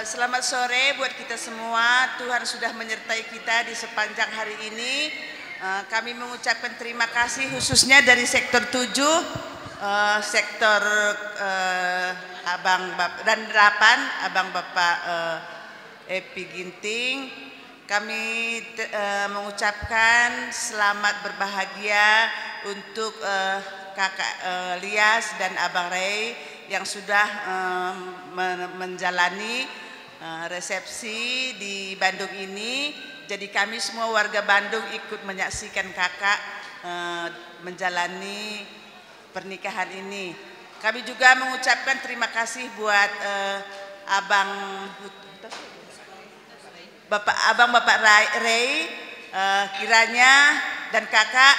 Selamat sore buat kita semua. Tuhan sudah menyertai kita di sepanjang hari ini. Kami mengucapkan terima kasih khususnya dari sektor 7, sektor Abang Bapak dan 8, Abang Bapak Epi Ginting. Kami mengucapkan selamat berbahagia untuk Kakak Lias dan Abang Ray yang sudah menjalani resepsi di Bandung ini. Jadi kami semua warga Bandung ikut menyaksikan kakak menjalani pernikahan ini. Kami juga mengucapkan terima kasih buat Abang Bapak Ray, kiranya dan kakak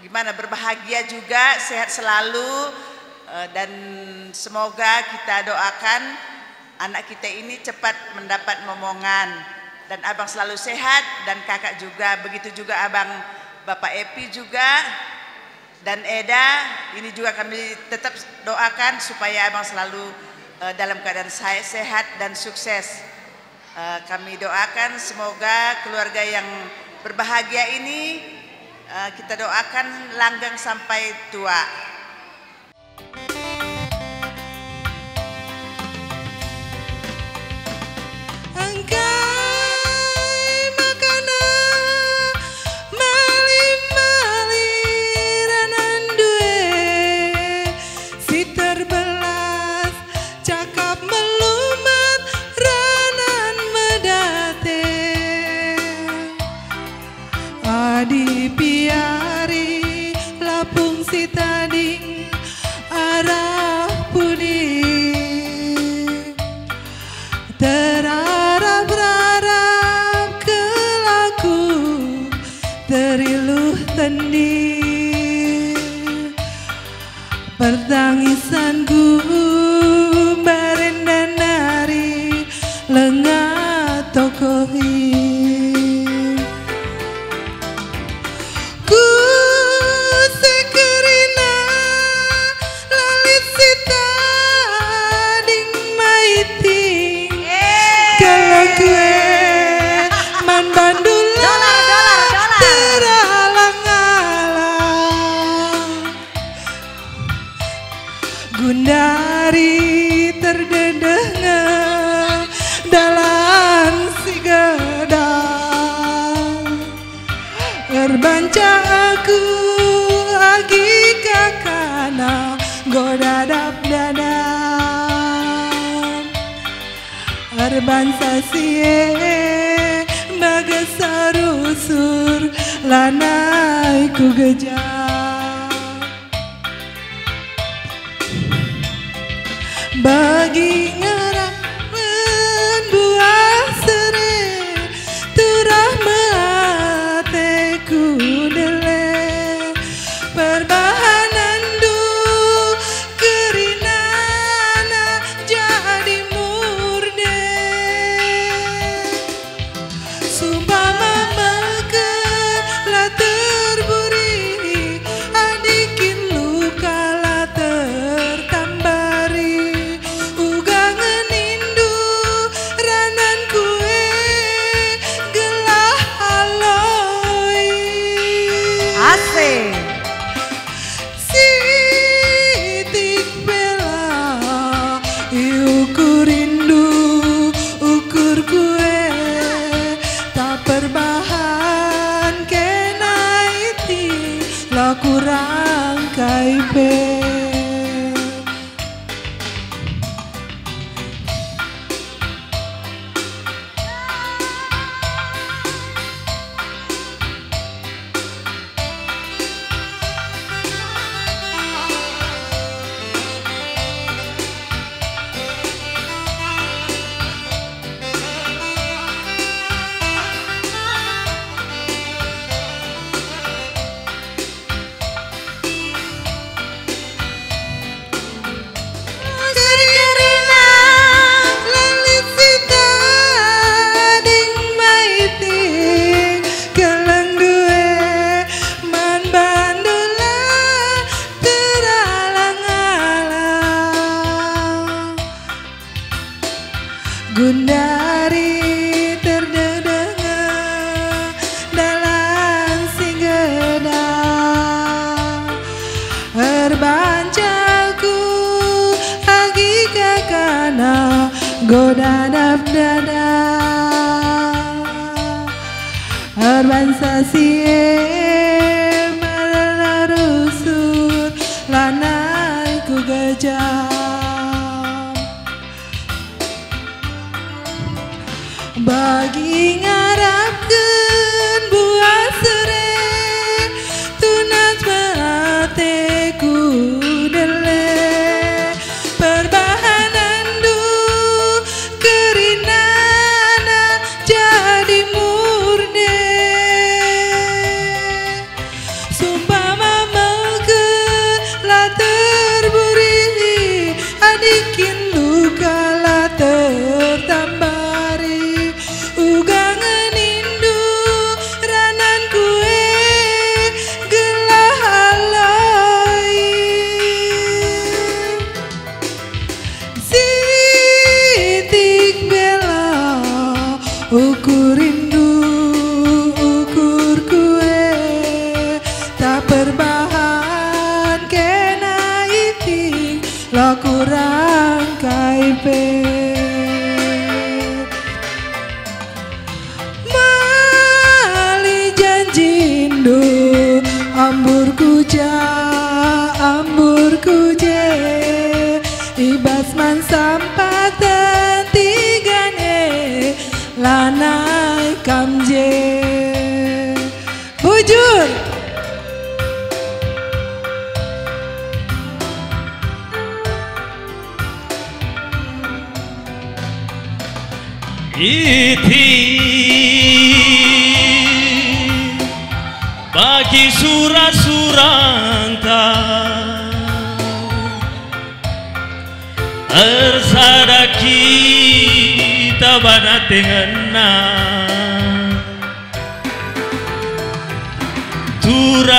gimana berbahagia juga, sehat selalu, dan semoga kita doakan anak kita ini cepat mendapat momongan dan abang selalu sehat dan kakak juga, begitu juga abang Bapak Epi juga dan Eda. Ini juga kami tetap doakan supaya abang selalu dalam keadaan sehat dan sukses. Kami doakan semoga keluarga yang berbahagia ini kita doakan langgeng sampai tua. Adi piari lapung si tading arah puding terarap-rarap ke laku teriluh tending pertangisan gumbaren dan nari lengah tokohi. Gundari terdedeh dalam si gedang erbanca aku agi kakana godadap dadam erbansa sie bagesar usur lanai ku gejang bagi ngarang buah serai turah mateku dele perbahanan du kerinana jadi murde sumpah mama ke la terburi adikin luka la tertambari uga Gundari terdengar dalam singgedang, terbancalku hakikat kana godadap dada, terbansa sie melarusur lanaiku gejam. Bagi ngarapkeun buah serai tunas merateku dele perbahanan du kerinana jadi murde sumpah mamakeun lah terburi adikin luka lah tertambah ugangan indu ranan kue gelah alai sitik bela ukur indu ukur kue tak perbahan kena iting lo kurang kaipe ambur kuje ibasman sampatan tigane lanai kamje bujur bagi surat-suranta ersada kita bana tengena turang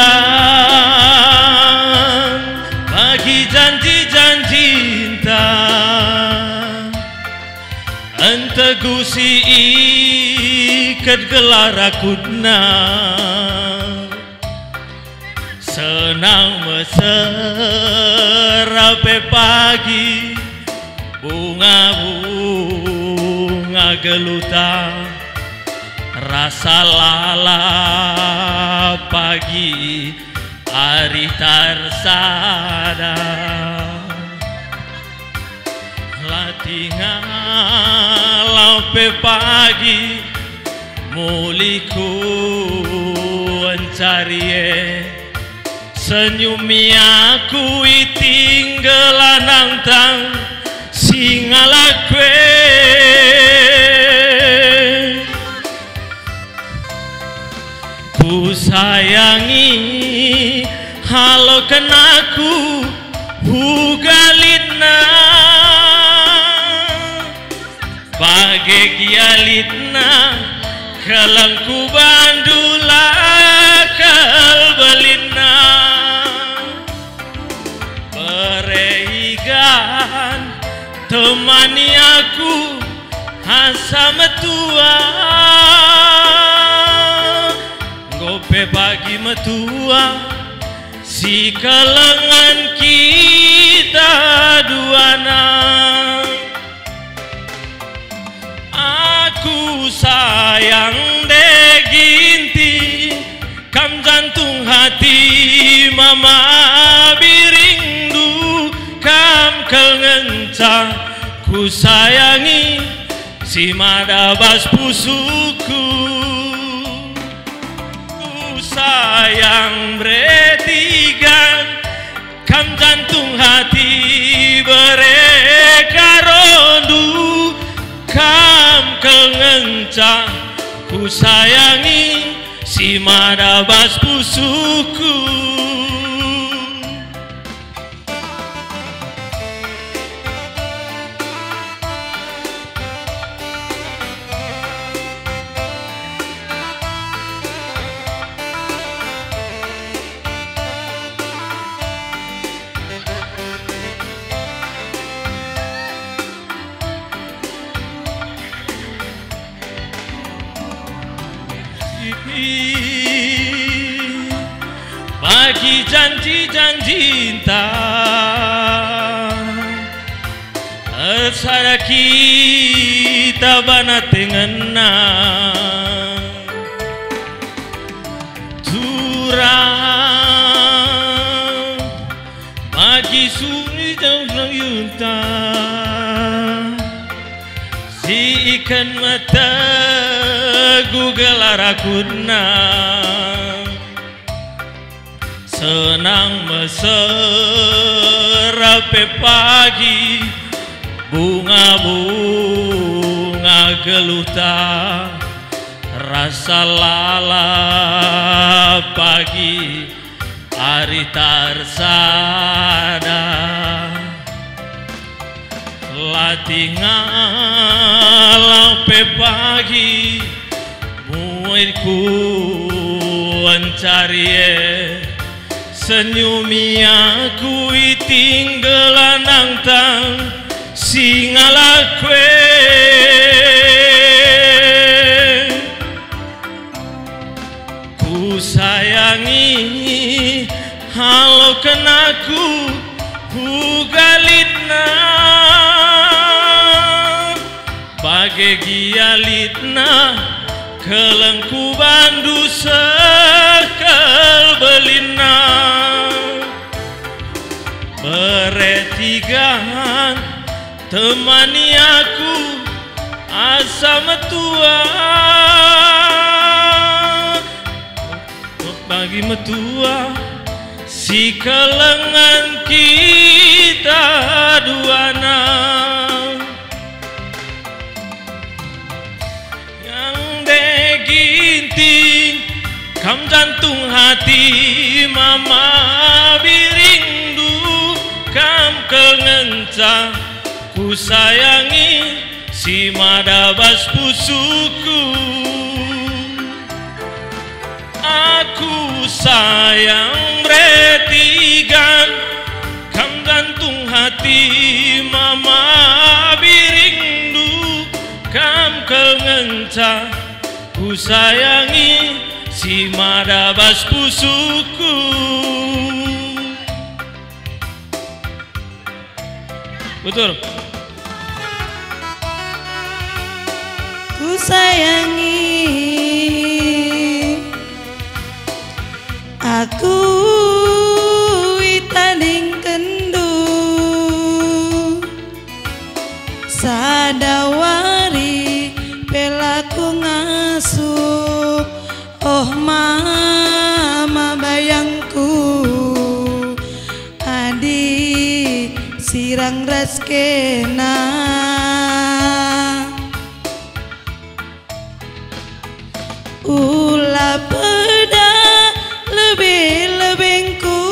bagi janji-janji cinta antegusi ikat gelar akutna senang mesra pagi bunga-bunga geluta rasa lala pagi hari tarsada tinggal pagi muliku mencari senyumi aku tinggalan nantang singala kue ku sayangi halo kenaku hugalina bagai gialitna kalangku bandula kalbalina pereigan temani aku asa metua gope pagi metua si kalangan kita duana aku sayang deginti kam jantung hati mama biringdu kam kengencah ku sayangi si madabas pusuku ku sayang beretigan kam jantung hati berekarondu kam kengencah ku sayangi si madabas pusuku bagi janji-janji cinta Sada kita bana tengena Turang bagi sunyi jauh yunta Si ikan mata gugelar akuna Senang meserape pagi Bunga-bunga geluta Rasa lala pagi Hari tarsada Latingalau pagi Muirku mencari Senyumi aku tinggalan nangtang Singala kue Ku sayangi Halo kenaku Hugalidna Bagai gialitna Kelengku bandu sekal belina Beretigan temani aku asa metua Bagi metua si kelengan kita duana Ginting kam jantung hati mama biringdu kam kengencang ku sayangi si madabas pusuku aku sayang retigan kam jantung hati mama biringdu kam kengencang Ku sayangi si madabas pusuku Betul Ku sayangi Aku itaning kendu Sadawari pelaku ngasuh Oh mama bayangku Adi sirang raskena Ula peda lebih-lebihku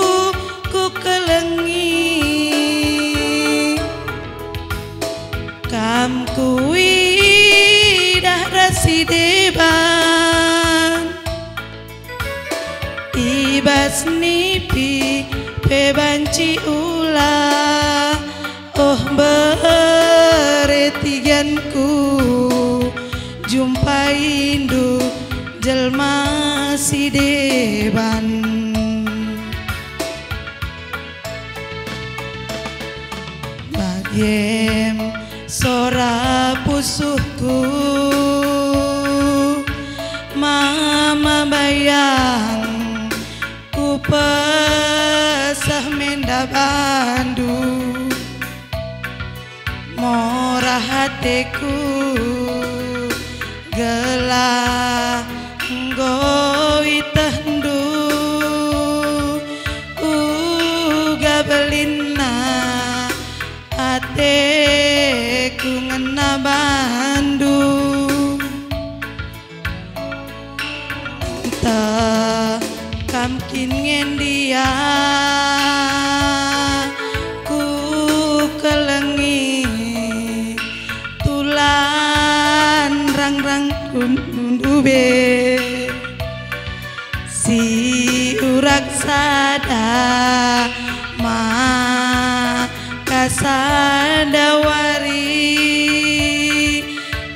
ku kelengi Kam kui si deban ibas nipi pebanci ulah oh beretiganku jumpa indu jelma si deban bagem sora pusuhku Mama bayang ku pesah menda bandu Morah hatiku gelah ngoi tendu Uga belina hatiku ngena bandu Kamkin ngendia ku kelengi tulan rang-rang kundube si urak sada ma kasadawari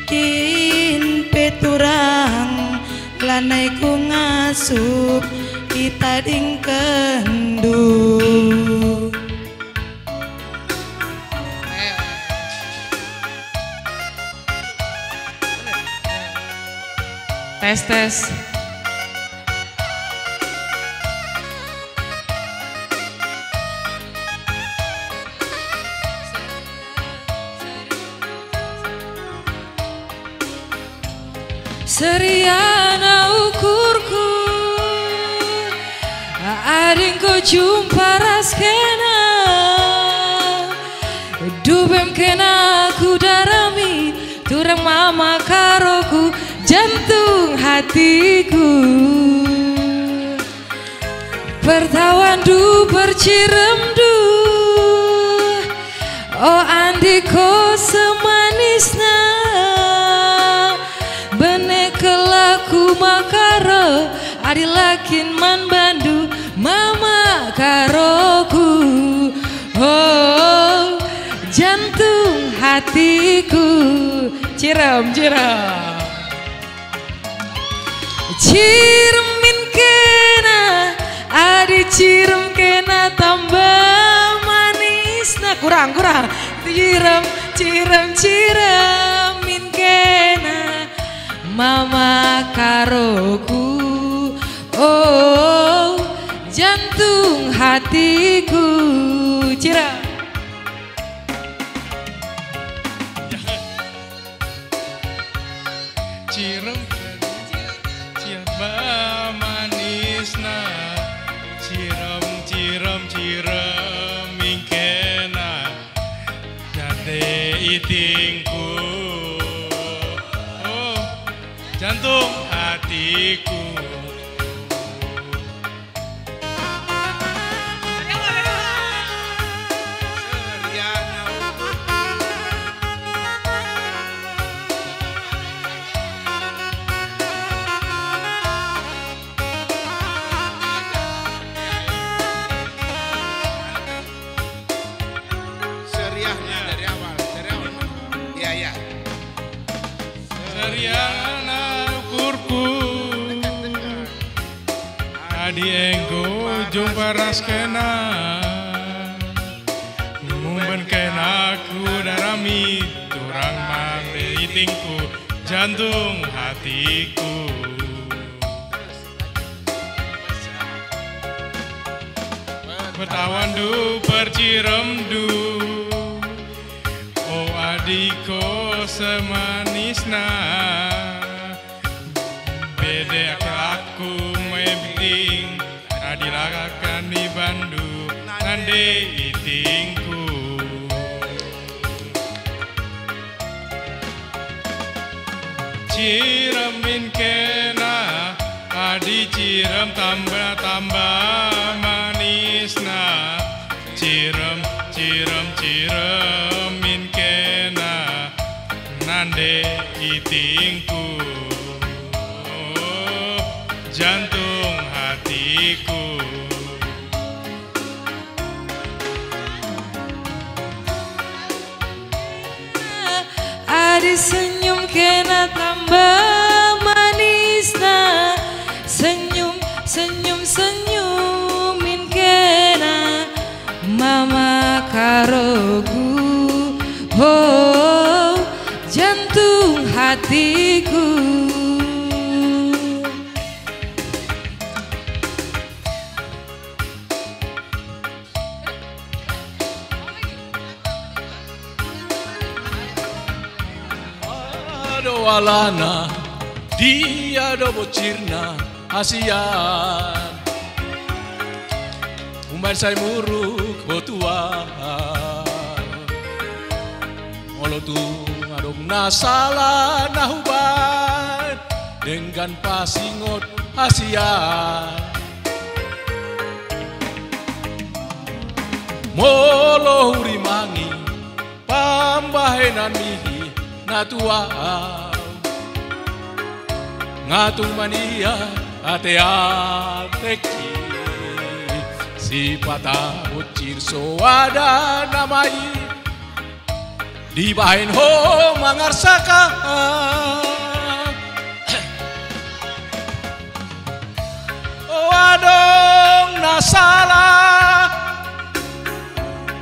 kin peturang lanai kung masuk kita ding kendu. Tes. Seriana ukurku ading ko jumpa raskena dubem kena ku darami turang mama karoku jantung hatiku pertawan du bercirem du oh andiko semanisna bene kelaku makaro adilakin man bandu mama karoku oh jantung hatiku ciram ciremin kena adi cirem kena tambah manis nah kurang ciremin kena mama karoku oh jantung hatiku ciram manisna cirem mingkena jate itingku oh jantung hatiku Seriana ukurku adi engko jumpa raskena mumben kena ku darami turang mande itingku jantung hatiku bertawan du percirem du oh adiko semanisna bede aku mebiting adilakakan di bandu nande itingku ciremin kena adi cirem tambah manisna ciremin kena nande itingku oh, jantung hatiku adi senyum kena tambah manisna senyumin kena mama karoku oh jantung hatiku ado alana dia do bocirna asian umbar sai muruk botua olo tu adong nasala nahuban dengan pasingot asian molo hurimangi pambahenan mihi natua ngatung mania ate-ateki si patah bocir soada namai dibahin ho mangarsaka wadong nasalah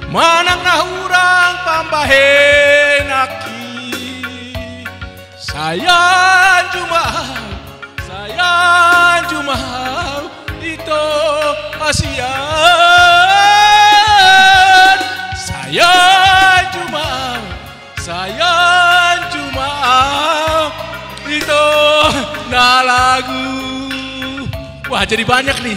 manang nahurang pambahenaki sayang jumau itu asian sayang jumau itu na lagu. Wah, jadi banyak nih.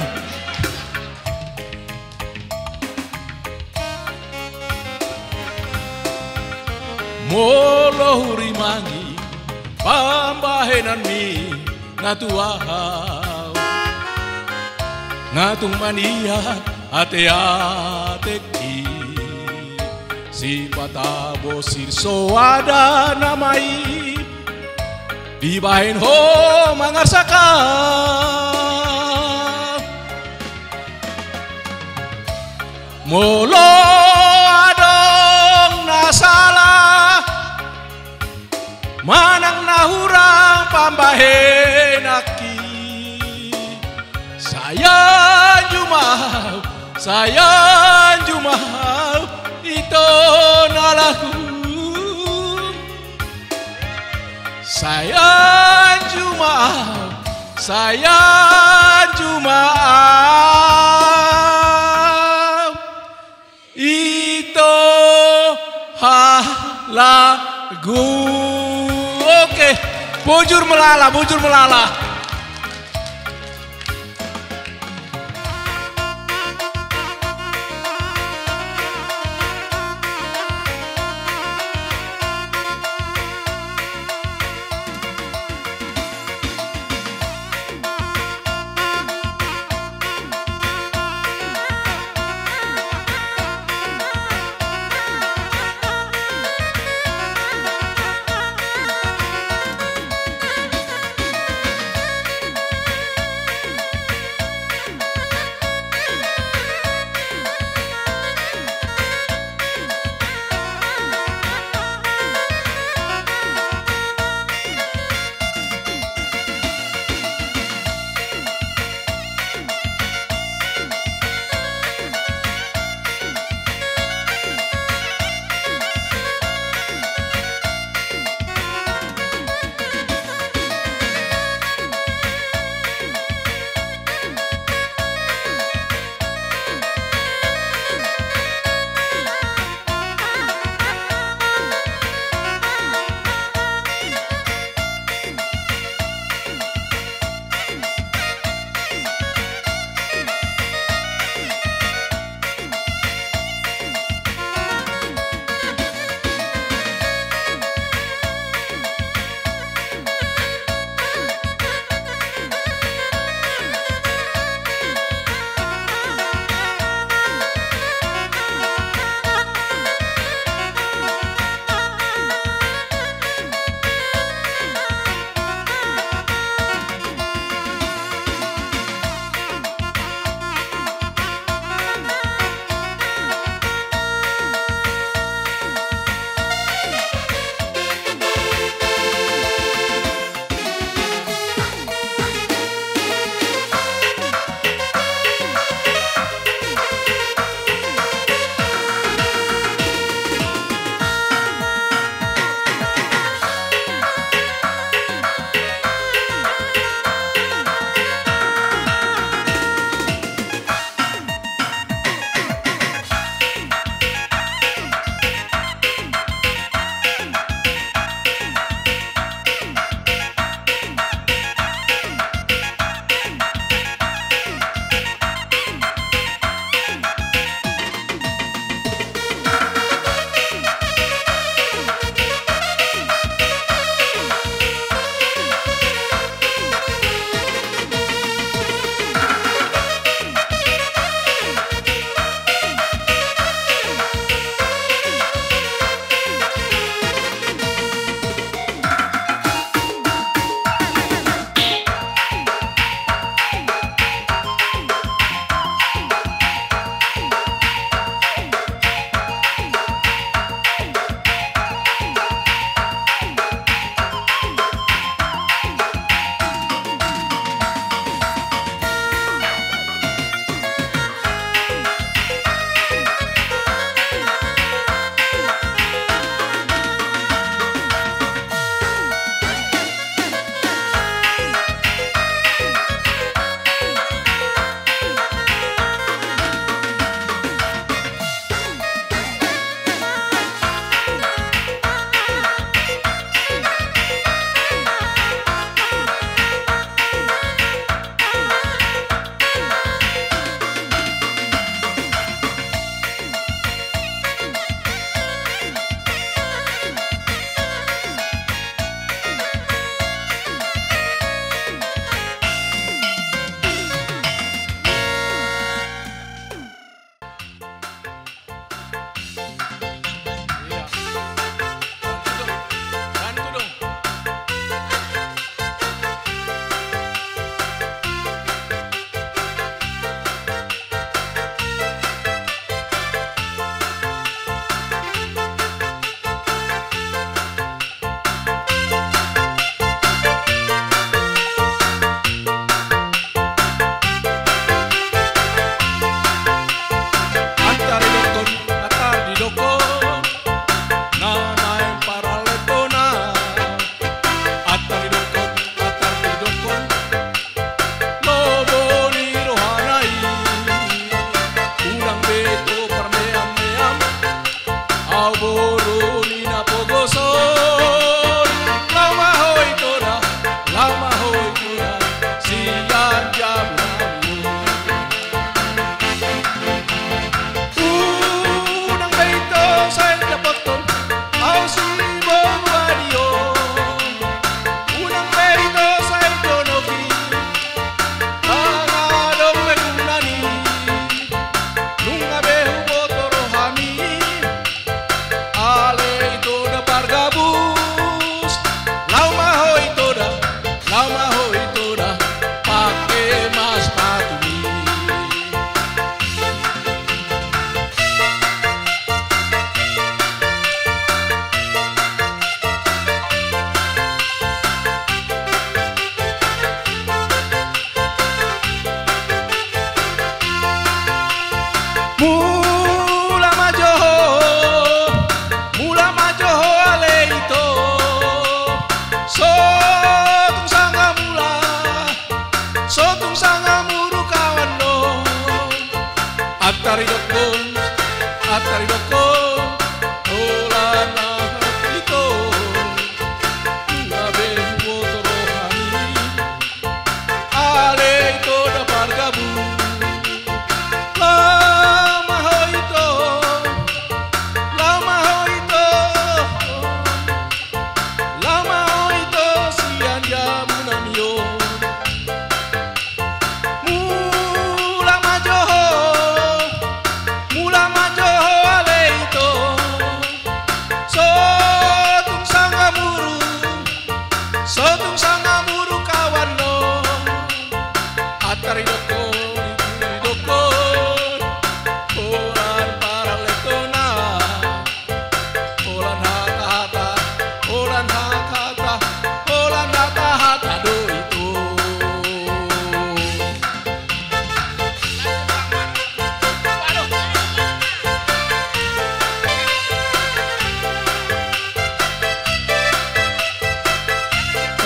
Molo hurimangi pambahenan mi natuahau ngatung mania ate-ateki si patabo sirso ada namai dibahin ho mangarsakan molo adong nasalah manang nahurang pambahenaki sayang jumau itu nalaku sayang jumau itu lagu. Oke, bujur melala.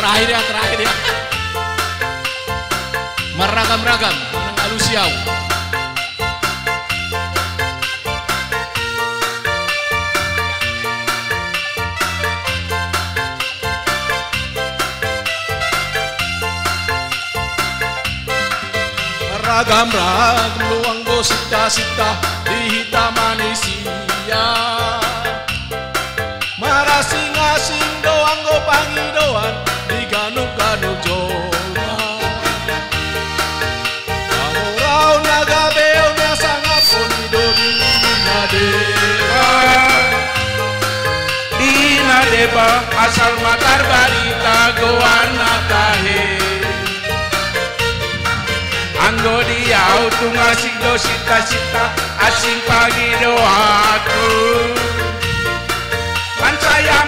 terakhir ya. Meragam-ragam, menang alusiau. Ragam-ragam luang go sita-sita dihita manusia. Marasing-asing doang go pangidoan diganuk-ganuk jola. Amorau nagabeo nasangapon idori Dinadeba asal matar barita goana tahe. Anggo diau tungasing do sita-sita asing pagi doaku. Kan saya